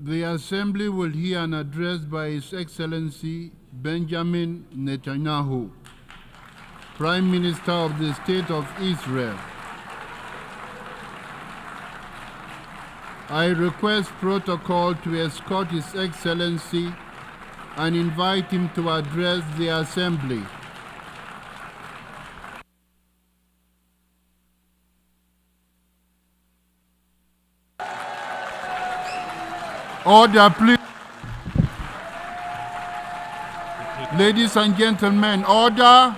The Assembly will hear an address by His Excellency Benjamin Netanyahu, Prime Minister of the State of Israel. I request protocol to escort His Excellency and invite him to address the Assembly. Order, please. Ladies and gentlemen, order.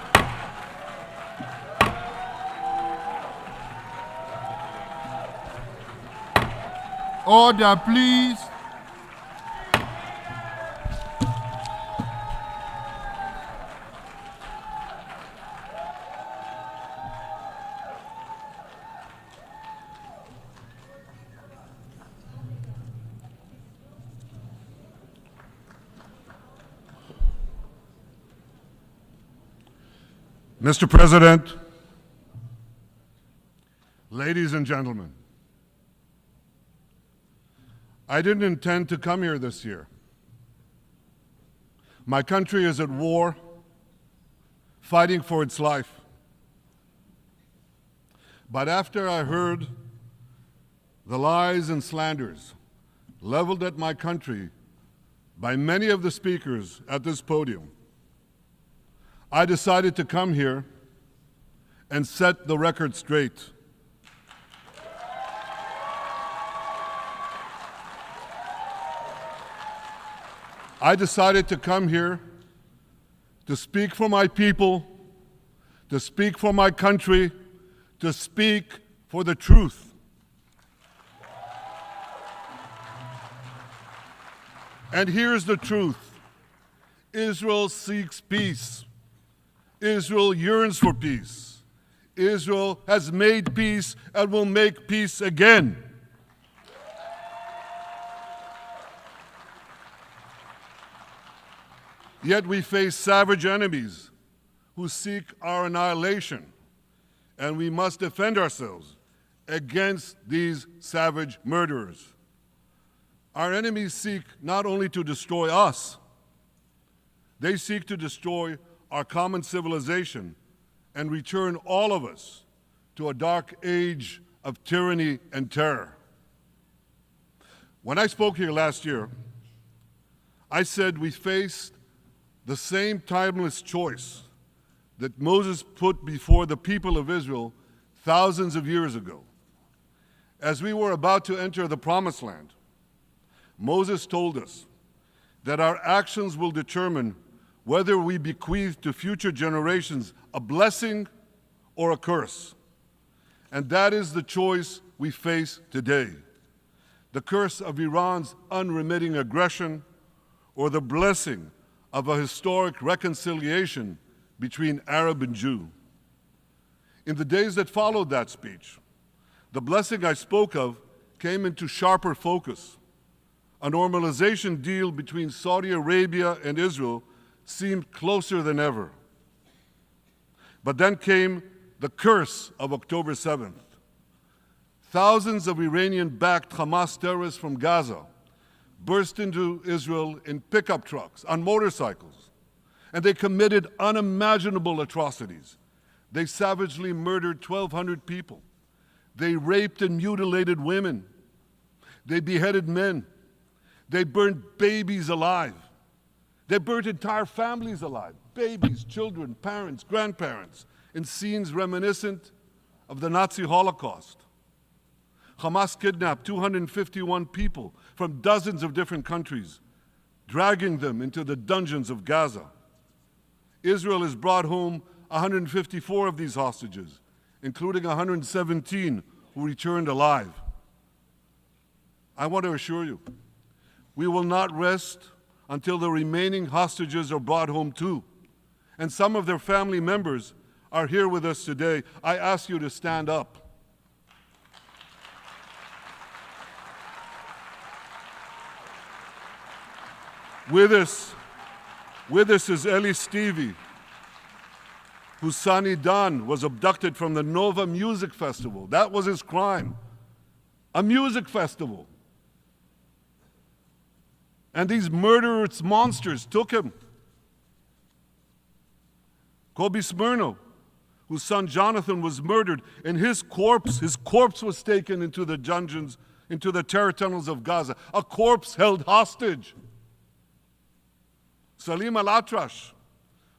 Order, please. Mr. President, ladies and gentlemen, I didn't intend to come here this year. My country is at war, fighting for its life. But after I heard the lies and slanders leveled at my country by many of the speakers at this podium, I decided to come here and set the record straight. I decided to come here to speak for my people, to speak for my country, to speak for the truth. And here's the truth. Israel seeks peace. Israel yearns for peace. Israel has made peace and will make peace again. Yet we face savage enemies who seek our annihilation, and we must defend ourselves against these savage murderers. Our enemies seek not only to destroy us, they seek to destroy our common civilization and return all of us to a dark age of tyranny and terror. When I spoke here last year, I said we faced the same timeless choice that Moses put before the people of Israel thousands of years ago. As we were about to enter the Promised Land, Moses told us that our actions will determine whether we bequeath to future generations a blessing or a curse. And that is the choice we face today. The curse of Iran's unremitting aggression, or the blessing of a historic reconciliation between Arab and Jew. In the days that followed that speech, the blessing I spoke of came into sharper focus. A normalization deal between Saudi Arabia and Israel seemed closer than ever. But then came the curse of October 7th. Thousands of Iranian-backed Hamas terrorists from Gaza burst into Israel in pickup trucks, on motorcycles, and they committed unimaginable atrocities. They savagely murdered 1,200 people. They raped and mutilated women. They beheaded men. They burned babies alive. They burnt entire families alive, babies, children, parents, grandparents, in scenes reminiscent of the Nazi Holocaust. Hamas kidnapped 251 people from dozens of different countries, dragging them into the dungeons of Gaza. Israel has brought home 154 of these hostages, including 117 who returned alive. I want to assure you, we will not rest until the remaining hostages are brought home too. And some of their family members are here with us today. I ask you to stand up. With us is Eli Stevie, whose son Idan was abducted from the Nova Music Festival. That was his crime. A music festival. And these murderous monsters took him. Kobe Smirno, whose son Jonathan was murdered, and his corpse was taken into the dungeons, into the terror tunnels of Gaza. A corpse held hostage. Salim al-Atrash,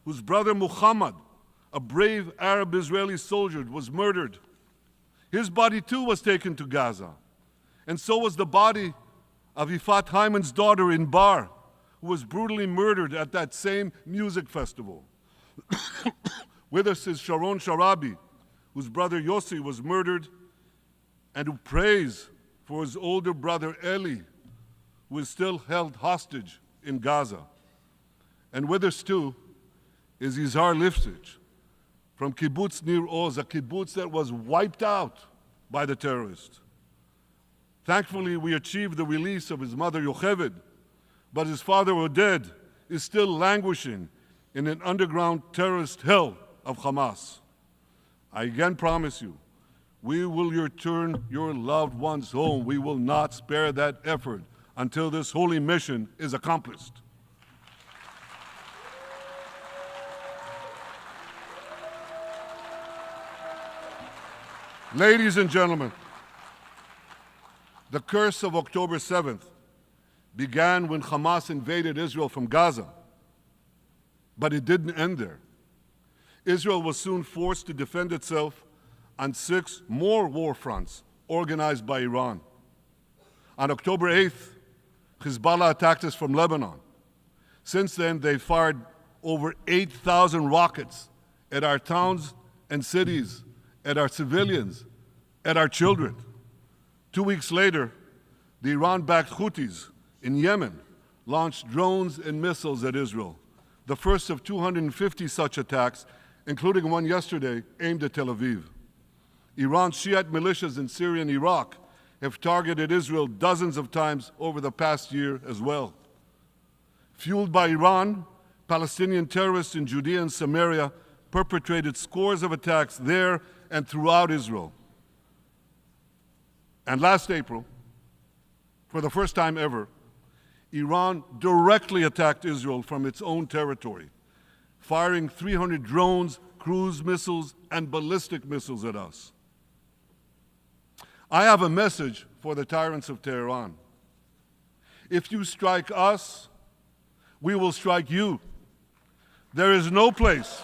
whose brother Muhammad, a brave Arab-Israeli soldier, was murdered. His body too was taken to Gaza. And so was the body of Ifat Hyman's daughter in Bar, who was brutally murdered at that same music festival. With us is Sharon Sharabi, whose brother Yossi was murdered and who prays for his older brother Eli, who is still held hostage in Gaza. And with us too is Izhar Lifsich from Kibbutz Nir Oz, a kibbutz that was wiped out by the terrorists. Thankfully, we achieved the release of his mother Yocheved, but his father Oded is still languishing in an underground terrorist hell of Hamas. I again promise you, we will return your loved ones home. We will not spare that effort until this holy mission is accomplished. Ladies and gentlemen, the curse of October 7th began when Hamas invaded Israel from Gaza, but it didn't end there. Israel was soon forced to defend itself on 6 more war fronts organized by Iran. On October 8th, Hezbollah attacked us from Lebanon. Since then, they fired over 8,000 rockets at our towns and cities, at our civilians, at our children. 2 weeks later, the Iran-backed Houthis in Yemen launched drones and missiles at Israel, the first of 250 such attacks, including one yesterday aimed at Tel Aviv. Iran's Shiite militias in Syria and Iraq have targeted Israel dozens of times over the past year as well. Fueled by Iran, Palestinian terrorists in Judea and Samaria perpetrated scores of attacks there and throughout Israel. And last April, for the first time ever, Iran directly attacked Israel from its own territory, firing 300 drones, cruise missiles, and ballistic missiles at us. I have a message for the tyrants of Tehran. If you strike us, we will strike you. There is no place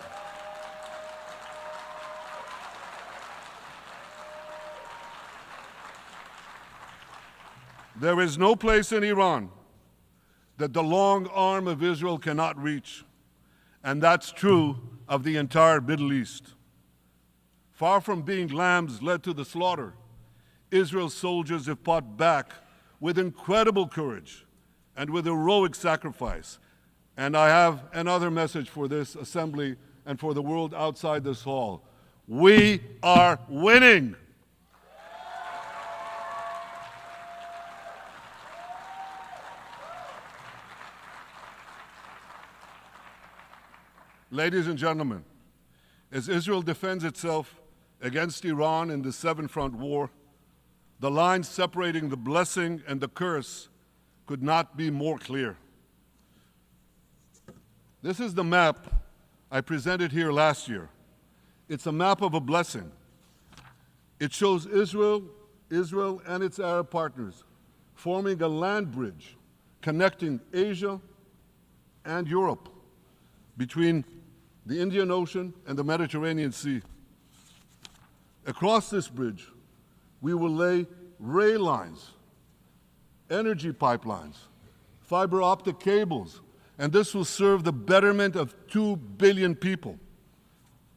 in Iran that the long arm of Israel cannot reach, and that's true of the entire Middle East. Far from being lambs led to the slaughter, Israel's soldiers have fought back with incredible courage and with heroic sacrifice. And I have another message for this assembly and for the world outside this hall. We are winning. Ladies and gentlemen, as Israel defends itself against Iran in the seven-front war, the line separating the blessing and the curse could not be more clear. This is the map I presented here last year. It's a map of a blessing. It shows Israel and its Arab partners forming a land bridge connecting Asia and Europe between the Indian Ocean and the Mediterranean Sea. Across this bridge, we will lay rail lines, energy pipelines, fiber optic cables, and this will serve the betterment of 2 billion people.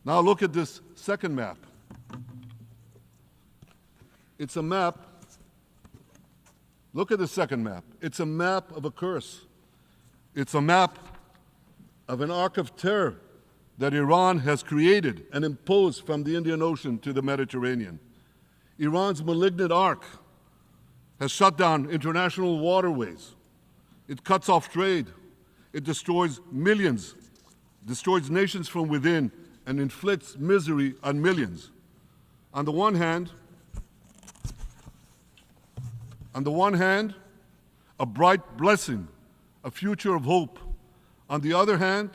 Now look at this second map. It's a map. Look at the second map. It's a map of a curse. It's a map of an arc of terror that Iran has created and imposed from the Indian Ocean to the Mediterranean. Iran's malignant arc has shut down international waterways. It cuts off trade. It destroys millions, destroys nations from within, and inflicts misery on millions. On the one hand, a bright blessing a future of hope. On the other hand,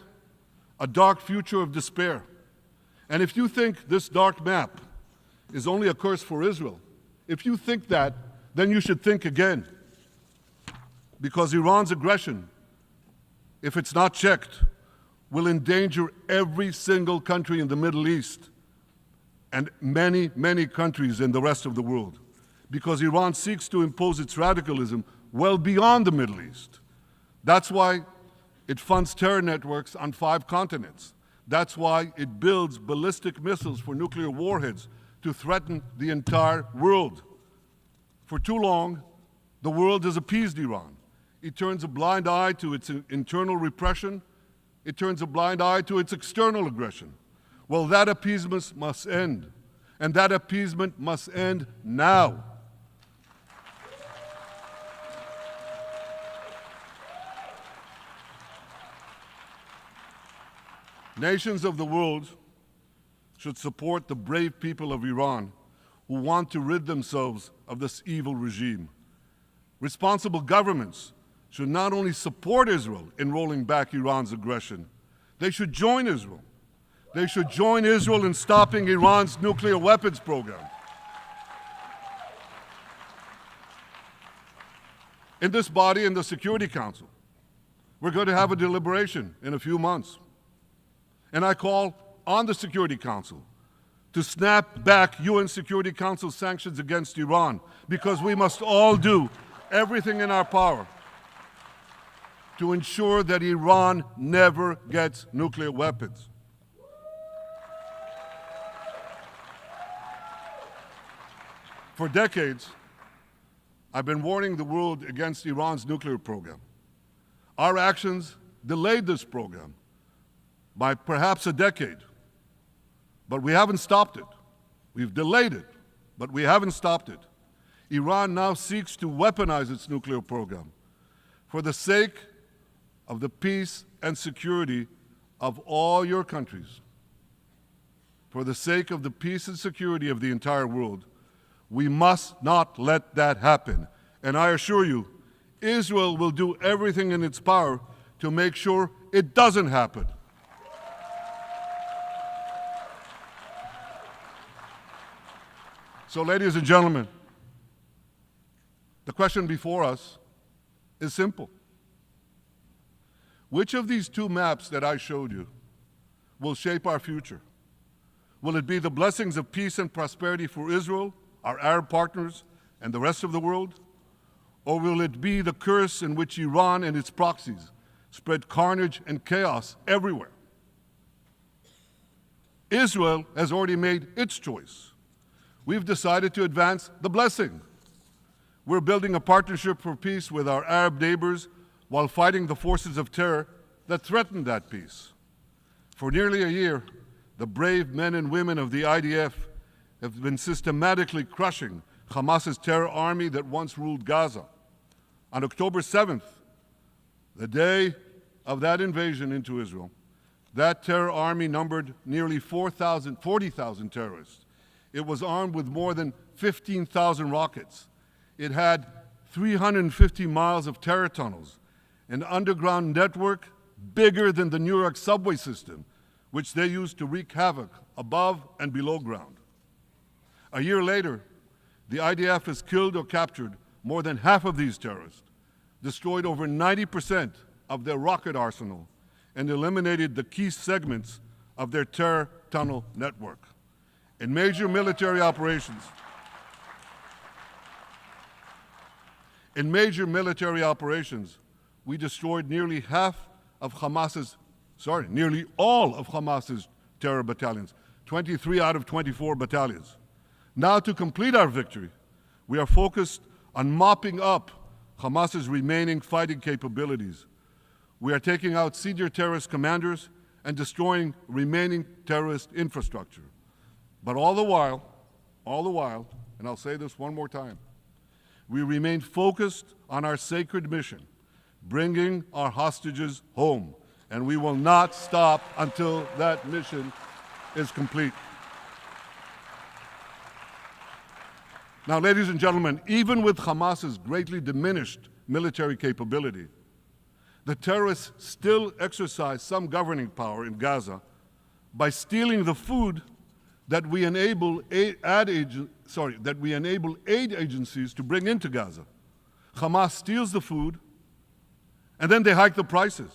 a dark future of despair. And if you think this dark map is only a curse for Israel, if you think that, then you should think again. Because Iran's aggression, if it's not checked, will endanger every single country in the Middle East and many, many countries in the rest of the world. Because Iran seeks to impose its radicalism well beyond the Middle East. That's why it funds terror networks on 5 continents. That's why it builds ballistic missiles for nuclear warheads to threaten the entire world. For too long, the world has appeased Iran. It turns a blind eye to its internal repression. It turns a blind eye to its external aggression. Well, that appeasement must end. And that appeasement must end now. Nations of the world should support the brave people of Iran who want to rid themselves of this evil regime. Responsible governments should not only support Israel in rolling back Iran's aggression, they should join Israel. They should join Israel in stopping Iran's nuclear weapons program. In this body, in the Security Council, we're going to have a deliberation in a few months. And I call on the Security Council to snap back UN Security Council sanctions against Iran, because we must all do everything in our power to ensure that Iran never gets nuclear weapons. For decades, I've been warning the world against Iran's nuclear program. Our actions delayed this program by perhaps a decade, but we haven't stopped it. We've delayed it, but we haven't stopped it. Iran now seeks to weaponize its nuclear program for the sake of the peace and security of all your countries. For the sake of the peace and security of the entire world, we must not let that happen. And I assure you, Israel will do everything in its power to make sure it doesn't happen. So, ladies and gentlemen, the question before us is simple. Which of these 2 maps that I showed you will shape our future? Will it be the blessings of peace and prosperity for Israel, our Arab partners, and the rest of the world? Or will it be the curse in which Iran and its proxies spread carnage and chaos everywhere? Israel has already made its choice. We've decided to advance the blessing. We're building a partnership for peace with our Arab neighbors while fighting the forces of terror that threaten that peace. For nearly a year, the brave men and women of the IDF have been systematically crushing Hamas's terror army that once ruled Gaza. On October 7th, the day of that invasion into Israel, that terror army numbered nearly 40,000 terrorists. It was armed with more than 15,000 rockets. It had 350 miles of terror tunnels, an underground network bigger than the New York subway system, which they used to wreak havoc above and below ground. A year later, the IDF has killed or captured more than half of these terrorists, destroyed over 90% of their rocket arsenal, and eliminated the key segments of their terror tunnel network. In major military operations, we destroyed nearly all of Hamas's terror battalions, 23 out of 24 battalions. Now, to complete our victory, we are focused on mopping up Hamas's remaining fighting capabilities. We are taking out senior terrorist commanders and destroying remaining terrorist infrastructure. But all the while, and I'll say this one more time, we remain focused on our sacred mission, bringing our hostages home, and we will not stop until that mission is complete. Now, ladies and gentlemen, even with Hamas's greatly diminished military capability, The terrorists still exercise some governing power in Gaza by stealing the food that we enable aid agencies to bring into Gaza. Hamas steals the food, and then they hike the prices.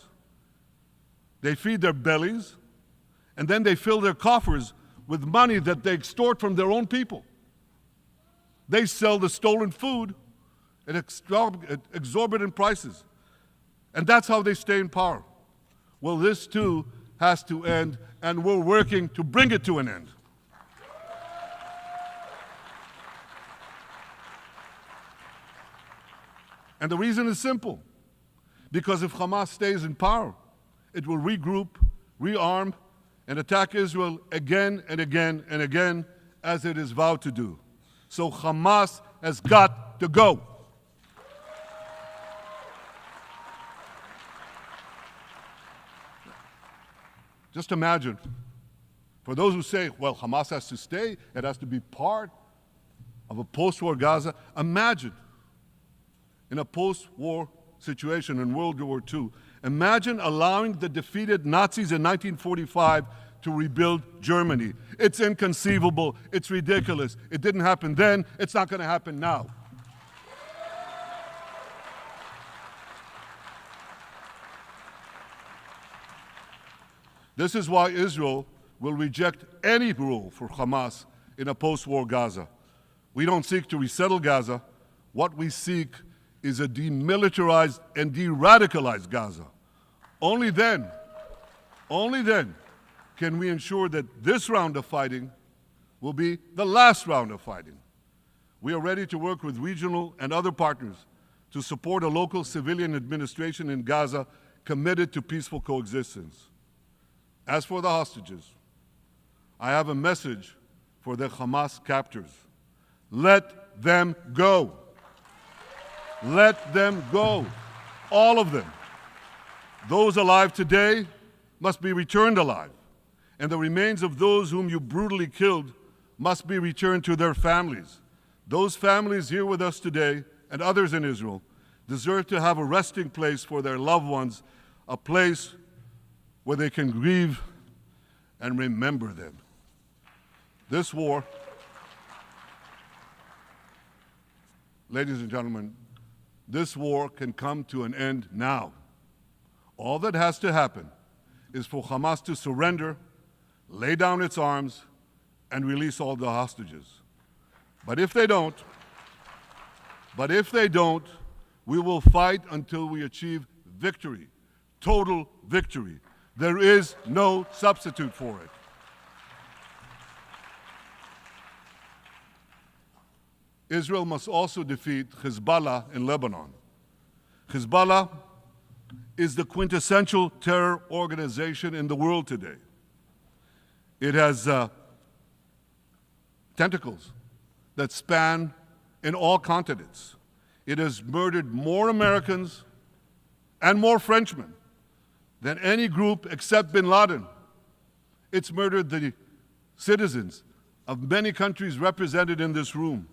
They feed their bellies, and then they fill their coffers with money that they extort from their own people. They sell the stolen food at exorbitant prices. And that's how they stay in power. Well, this too has to end, and we're working to bring it to an end. And the reason is simple. Because if Hamas stays in power, it will regroup, rearm, and attack Israel again and again and again, as it is vowed to do. So Hamas has got to go. Just imagine, for those who say, well, Hamas has to stay, it has to be part of a post-war Gaza. Imagine, in a post-war situation in World War II, imagine allowing the defeated Nazis in 1945 to rebuild Germany. It's inconceivable, it's ridiculous. It didn't happen then, it's not going to happen now. This is why Israel will reject any rule for Hamas in a post-war Gaza. We don't seek to resettle Gaza. What we seek is a demilitarized and de-radicalized Gaza. Only then can we ensure that this round of fighting will be the last round of fighting. We are ready to work with regional and other partners to support a local civilian administration in Gaza committed to peaceful coexistence. As for the hostages, I have a message for the Hamas captors. Let them go. Let them go. All of them. Those alive today must be returned alive, and the remains of those whom you brutally killed must be returned to their families. Those families here with us today, and others in Israel, deserve to have a resting place for their loved ones, a place where they can grieve and remember them. This war, ladies and gentlemen, this war can come to an end now. All that has to happen is for Hamas to surrender, lay down its arms, and release all the hostages. But if they don't, we will fight until we achieve victory, total victory. There is no substitute for it. Israel must also defeat Hezbollah in Lebanon. Hezbollah is the quintessential terror organization in the world today. It has tentacles that span in all continents. It has murdered more Americans and more Frenchmen than any group except bin Laden. It's murdered the citizens of many countries represented in this room.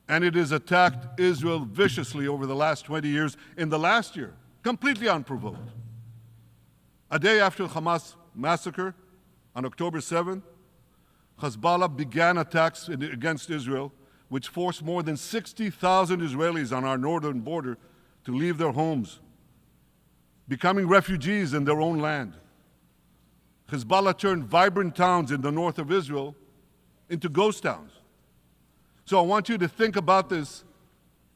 And it has attacked Israel viciously over the last 20 years, in the last year, completely unprovoked. A day after the Hamas massacre, on October 7th, Hezbollah began attacks against Israel, which forced more than 60,000 Israelis on our northern border to leave their homes, becoming refugees in their own land. Hezbollah turned vibrant towns in the north of Israel into ghost towns. So I want you to think about this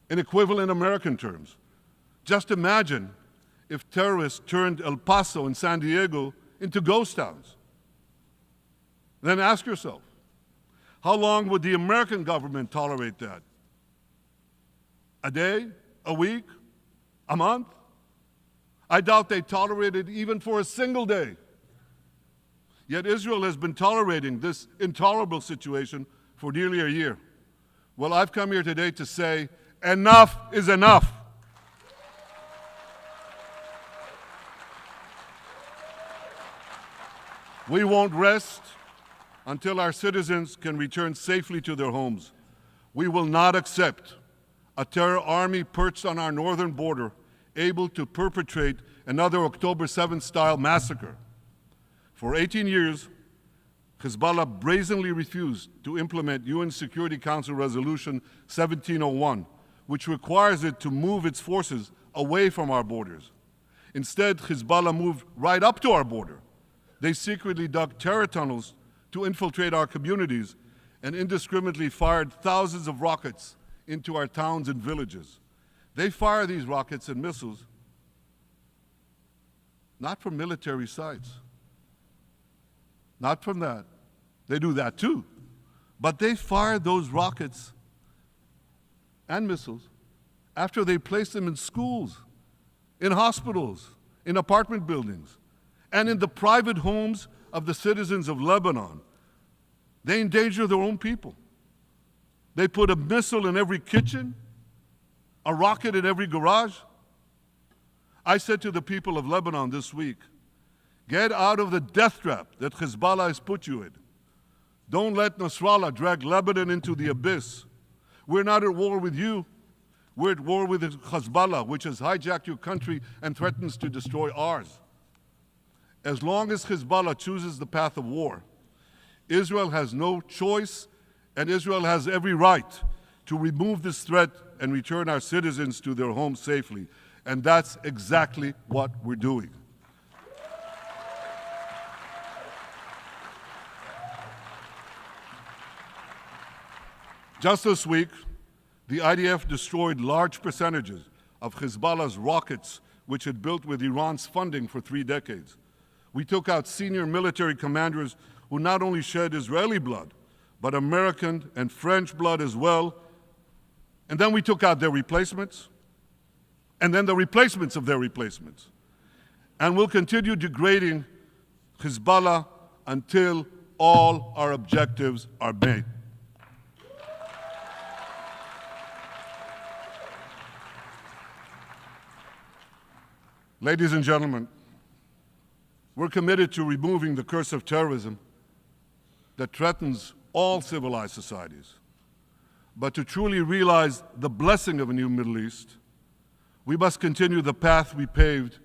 in equivalent American terms. Just imagine if terrorists turned El Paso and San Diego into ghost towns. Then ask yourself, how long would the American government tolerate that? A day? A week? A month? I doubt they tolerate it even for a single day. Yet Israel has been tolerating this intolerable situation for nearly a year. Well, I've come here today to say, enough is enough. We won't rest until our citizens can return safely to their homes. We will not accept a terror army perched on our northern border, able to perpetrate another October 7th style massacre. For 18 years, Hezbollah brazenly refused to implement UN Security Council Resolution 1701, which requires it to move its forces away from our borders. Instead, Hezbollah moved right up to our border. They secretly dug terror tunnels to infiltrate our communities and indiscriminately fired thousands of rockets into our towns and villages. They fire these rockets and missiles not from military sites, not from that. They do that too. But they fire those rockets and missiles after they place them in schools, in hospitals, in apartment buildings, and in the private homes of the citizens of Lebanon. They endanger their own people. They put a missile in every kitchen, a rocket in every garage. I said to the people of Lebanon this week, get out of the death trap that Hezbollah has put you in. Don't let Nasrallah drag Lebanon into the abyss. We're not at war with you. We're at war with Hezbollah, which has hijacked your country and threatens to destroy ours. As long as Hezbollah chooses the path of war, Israel has no choice, and Israel has every right to remove this threat and return our citizens to their homes safely. And that's exactly what we're doing. Just this week, the IDF destroyed large percentages of Hezbollah's rockets, which had built with Iran's funding for 3 decades. We took out senior military commanders who not only shed Israeli blood, but American and French blood as well. And then we took out their replacements, and then the replacements of their replacements. And we'll continue degrading Hezbollah until all our objectives are met. Ladies and gentlemen, we're committed to removing the curse of terrorism that threatens all civilized societies. But to truly realize the blessing of a new Middle East, we must continue the path we paved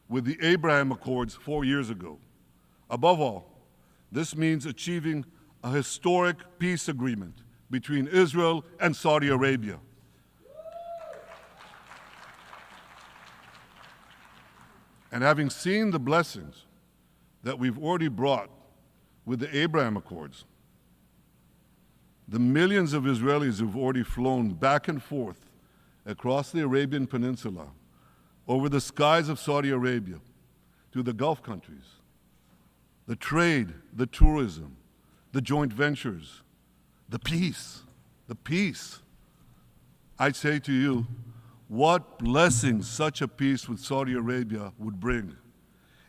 with the Abraham Accords 4 years ago. Above all, this means achieving a historic peace agreement between Israel and Saudi Arabia. And having seen the blessings that we've already brought with the Abraham Accords, the millions of Israelis who've already flown back and forth across the Arabian Peninsula, over the skies of Saudi Arabia, to the Gulf countries, the trade, the tourism, the joint ventures, the peace, I say to you, what blessings such a peace with Saudi Arabia would bring.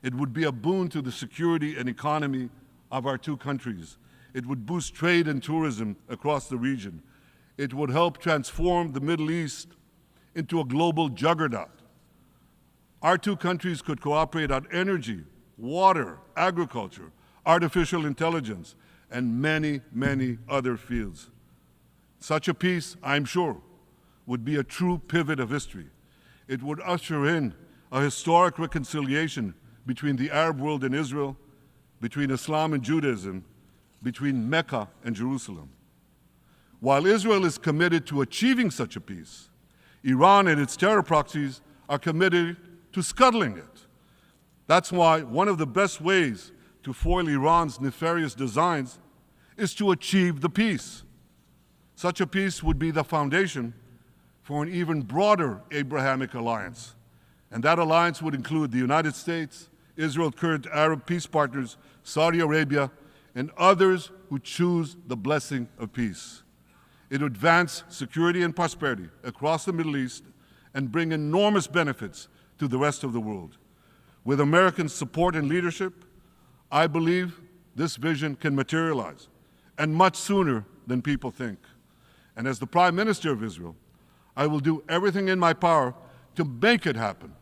It would be a boon to the security and economy of our two countries. It would boost trade and tourism across the region. It would help transform the Middle East into a global juggernaut. Our two countries could cooperate on energy, water, agriculture, artificial intelligence, and many, many other fields. Such a peace, I'm sure, would be a true pivot of history. It would usher in a historic reconciliation between the Arab world and Israel, between Islam and Judaism, between Mecca and Jerusalem. While Israel is committed to achieving such a peace, Iran and its terror proxies are committed to scuttling it. That's why one of the best ways to foil Iran's nefarious designs is to achieve the peace. Such a peace would be the foundation for an even broader Abrahamic alliance. And that alliance would include the United States, Israel's current Arab peace partners, Saudi Arabia, and others who choose the blessing of peace. It would advance security and prosperity across the Middle East and bring enormous benefits to the rest of the world. With American support and leadership, I believe this vision can materialize, and much sooner than people think. And as the Prime Minister of Israel, I will do everything in my power to make it happen.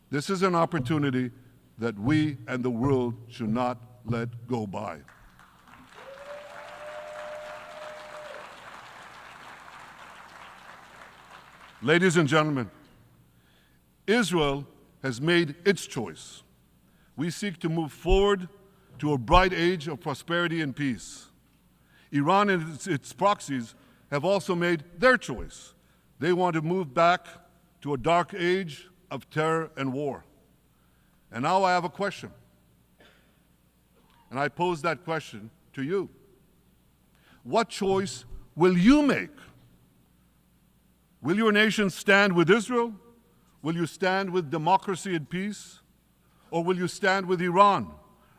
This is an opportunity that we and the world should not let go by. Ladies and gentlemen, Israel has made its choice. We seek to move forward to a bright age of prosperity and peace. Iran and its proxies have also made their choice. They want to move back to a dark age of terror and war. And now I have a question. And I pose that question to you. What choice will you make? Will your nation stand with Israel? Will you stand with democracy and peace? Or will you stand with Iran,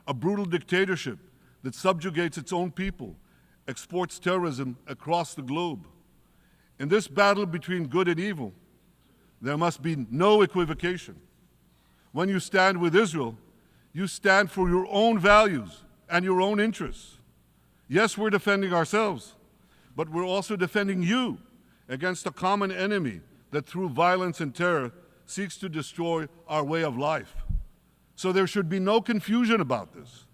a brutal dictatorship that subjugates its own people, exports terrorism across the globe? In this battle between good and evil, there must be no equivocation. When you stand with Israel, you stand for your own values and your own interests. Yes, we're defending ourselves, but we're also defending you against a common enemy that through violence and terror seeks to destroy our way of life. So there should be no confusion about this.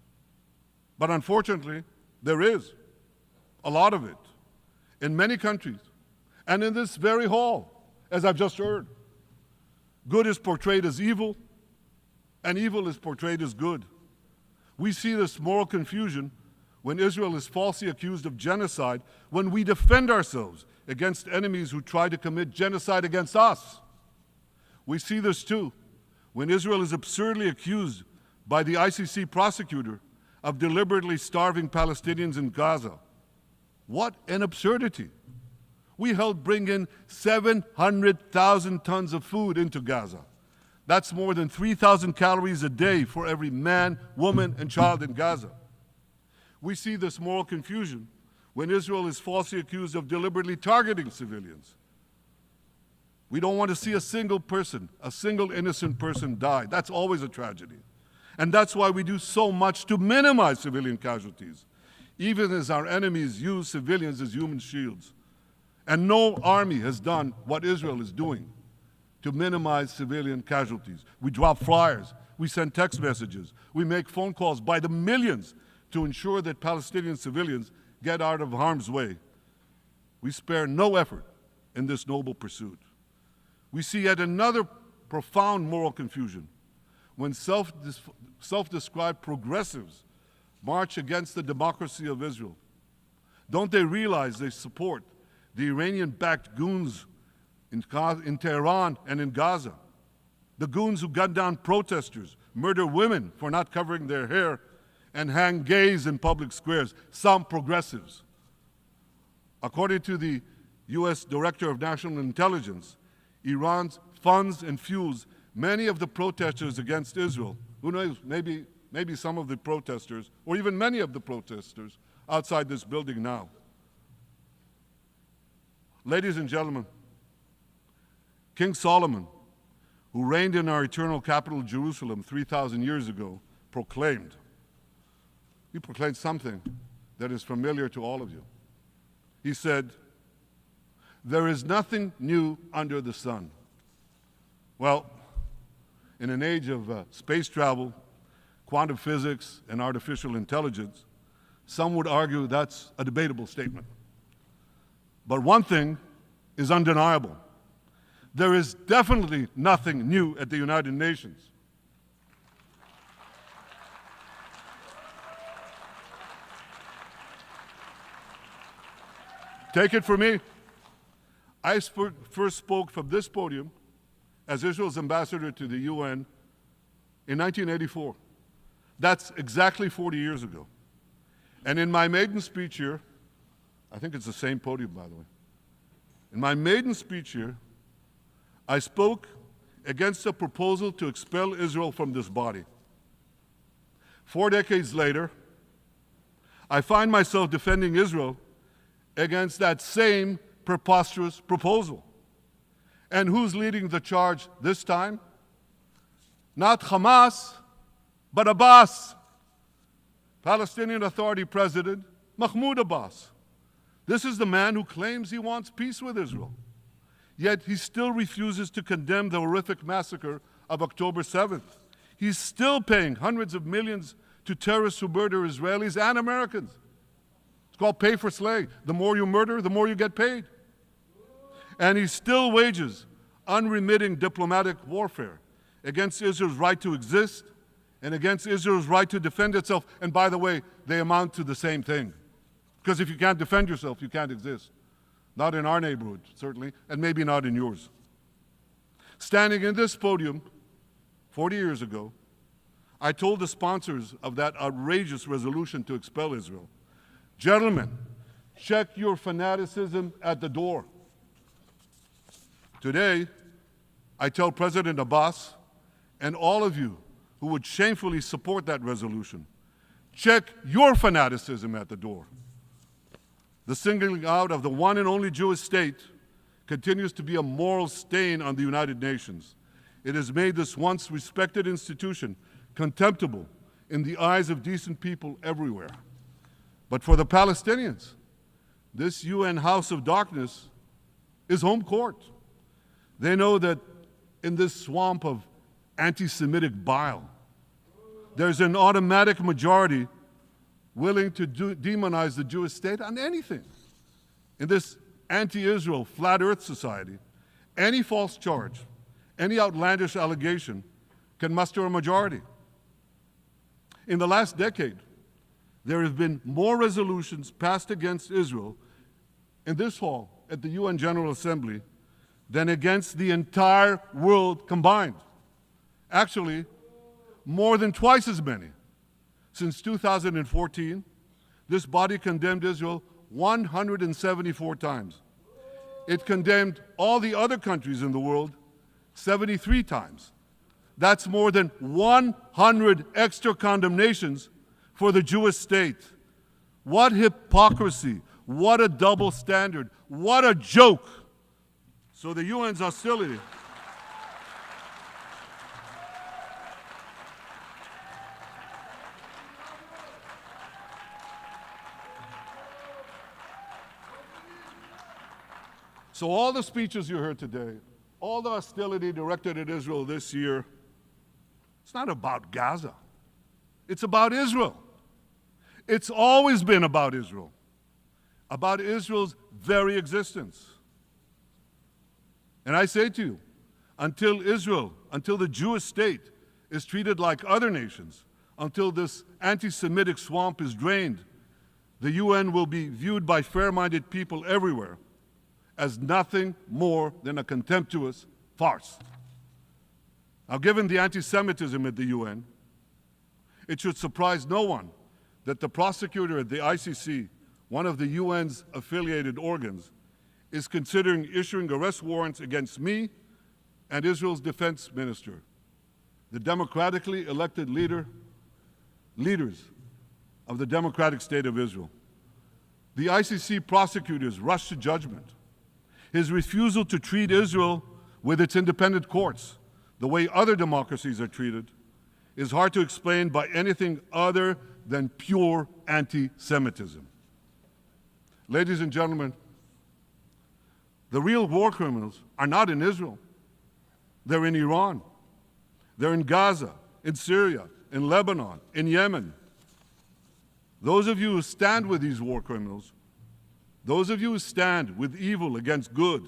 But unfortunately, there is a lot of it in many countries and in this very hall, as I've just heard. Good is portrayed as evil, and evil is portrayed as good. We see this moral confusion when Israel is falsely accused of genocide, when we defend ourselves against enemies who try to commit genocide against us. We see this too when Israel is absurdly accused by the ICC prosecutor of deliberately starving Palestinians in Gaza. What an absurdity. We helped bring in 700,000 tons of food into Gaza. That's more than 3,000 calories a day for every man, woman, and child in Gaza. We see this moral confusion when Israel is falsely accused of deliberately targeting civilians. We don't want to see a single person, a single innocent person die. That's always a tragedy. And that's why we do so much to minimize civilian casualties, even as our enemies use civilians as human shields. And no army has done what Israel is doing to minimize civilian casualties. We drop flyers, we send text messages, we make phone calls by the millions to ensure that Palestinian civilians get out of harm's way. We spare no effort in this noble pursuit. We see yet another profound moral confusion when self-described progressives march against the democracy of Israel. Don't they realize they support the Iranian-backed goons in Tehran and in Gaza? The goons who gun down protesters, murder women for not covering their hair, and hang gays in public squares, some progressives. According to the U.S. Director of National Intelligence, Iran funds and fuels many of the protesters against Israel. Who knows, maybe some of the protesters, or even many of the protesters outside this building now. Ladies and gentlemen, King Solomon, who reigned in our eternal capital, Jerusalem, 3,000 years ago, proclaimed something that is familiar to all of you. He said, "There is nothing new under the sun." Well, in an age of space travel, quantum physics, and artificial intelligence, some would argue that's a debatable statement. But one thing is undeniable. There is definitely nothing new at the United Nations. Take it from me. I first spoke from this podium as Israel's ambassador to the UN in 1984. That's exactly 40 years ago. And in my maiden speech here, I think it's the same podium, by the way. In my maiden speech here, I spoke against a proposal to expel Israel from this body. 4 decades later, I find myself defending Israel against that same preposterous proposal. And who's leading the charge this time? Not Hamas, but Abbas, Palestinian Authority President Mahmoud Abbas. This is the man who claims he wants peace with Israel. Yet he still refuses to condemn the horrific massacre of October 7th. He's still paying hundreds of millions to terrorists who murder Israelis and Americans. It's called pay for slay. The more you murder, the more you get paid. And he still wages unremitting diplomatic warfare against Israel's right to exist and against Israel's right to defend itself. And by the way, they amount to the same thing. Because if you can't defend yourself, you can't exist. Not in our neighborhood, certainly, and maybe not in yours. Standing in this podium 40 years ago, I told the sponsors of that outrageous resolution to expel Israel, gentlemen, check your fanaticism at the door. Today, I tell President Abbas and all of you who would shamefully support that resolution, check your fanaticism at the door. The singling out of the one and only Jewish state continues to be a moral stain on the United Nations. It has made this once respected institution contemptible in the eyes of decent people everywhere. But for the Palestinians, this UN House of Darkness is home court. They know that in this swamp of anti-Semitic bile, there's an automatic majority willing to demonize the Jewish state on anything. In this anti-Israel, flat earth society, any false charge, any outlandish allegation can muster a majority. In the last decade, there have been more resolutions passed against Israel in this hall at the UN General Assembly than against the entire world combined. Actually, more than twice as many. Since 2014, this body condemned Israel 174 times. It condemned all the other countries in the world 73 times. That's more than 100 extra condemnations for the Jewish state. What hypocrisy, what a double standard, what a joke. So the UN's hostility So all the speeches you heard today, all the hostility directed at Israel this year, it's not about Gaza. It's about Israel. It's always been about Israel's very existence. And I say to you, until Israel, until the Jewish state is treated like other nations, until this anti-Semitic swamp is drained, the UN will be viewed by fair-minded people everywhere as nothing more than a contemptuous farce. Now, given the anti-Semitism at the UN, it should surprise no one that the prosecutor at the ICC, one of the UN's affiliated organs, is considering issuing arrest warrants against me and Israel's defense minister, the democratically elected leaders of the democratic state of Israel. The ICC prosecutors rushed to judgment. His refusal to treat Israel with its independent courts the way other democracies are treated is hard to explain by anything other than pure anti-Semitism. Ladies and gentlemen, the real war criminals are not in Israel. They're in Iran. They're in Gaza, in Syria, in Lebanon, in Yemen. Those of you who stand with these war criminals, those of you who stand with evil against good,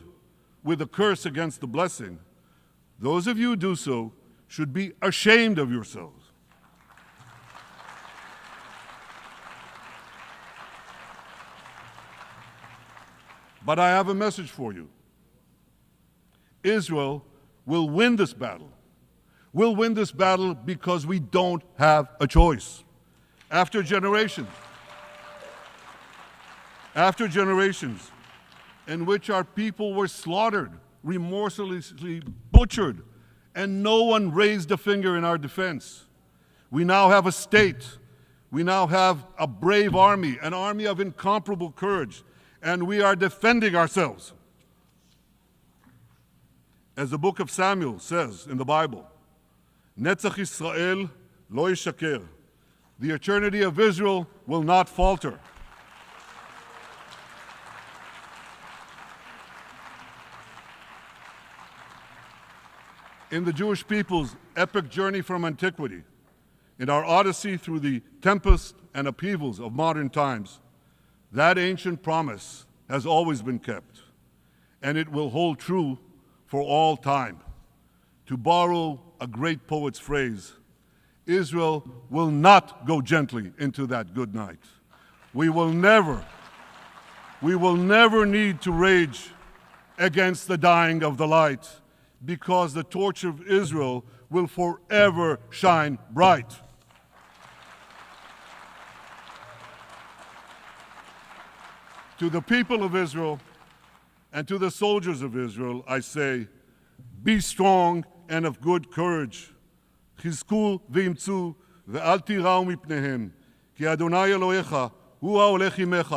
with a curse against the blessing, those of you who do so should be ashamed of yourselves. But I have a message for you. Israel will win this battle. We'll win this battle because we don't have a choice. After generations in which our people were slaughtered, remorselessly butchered, and no one raised a finger in our defense, we now have a state. We now have a brave army, an army of incomparable courage, and we are defending ourselves. As the book of Samuel says in the Bible, Netzach Yisrael lo yishaker. The eternity of Israel will not falter. In the Jewish people's epic journey from antiquity, in our odyssey through the tempest and upheavals of modern times, that ancient promise has always been kept, and it will hold true for all time. To borrow a great poet's phrase, Israel will not go gently into that good night. We will never need to rage against the dying of the light, because the torch of Israel will forever shine bright. To the people of Israel and to the soldiers of Israel, I say, be strong and of good courage. חזקו ואמצו ואל תיראו מפניהם, כי אדוני אלוהיך הוא ההולך עמך,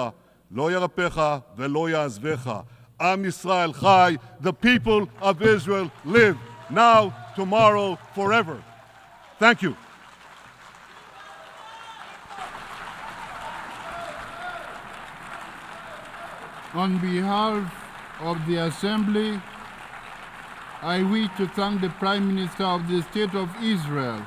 לא ירפך ולא יעזבך. Am Yisrael Chai, the people of Israel live, now, tomorrow, forever. Thank you. On behalf of the Assembly, I wish to thank the Prime Minister of the State of Israel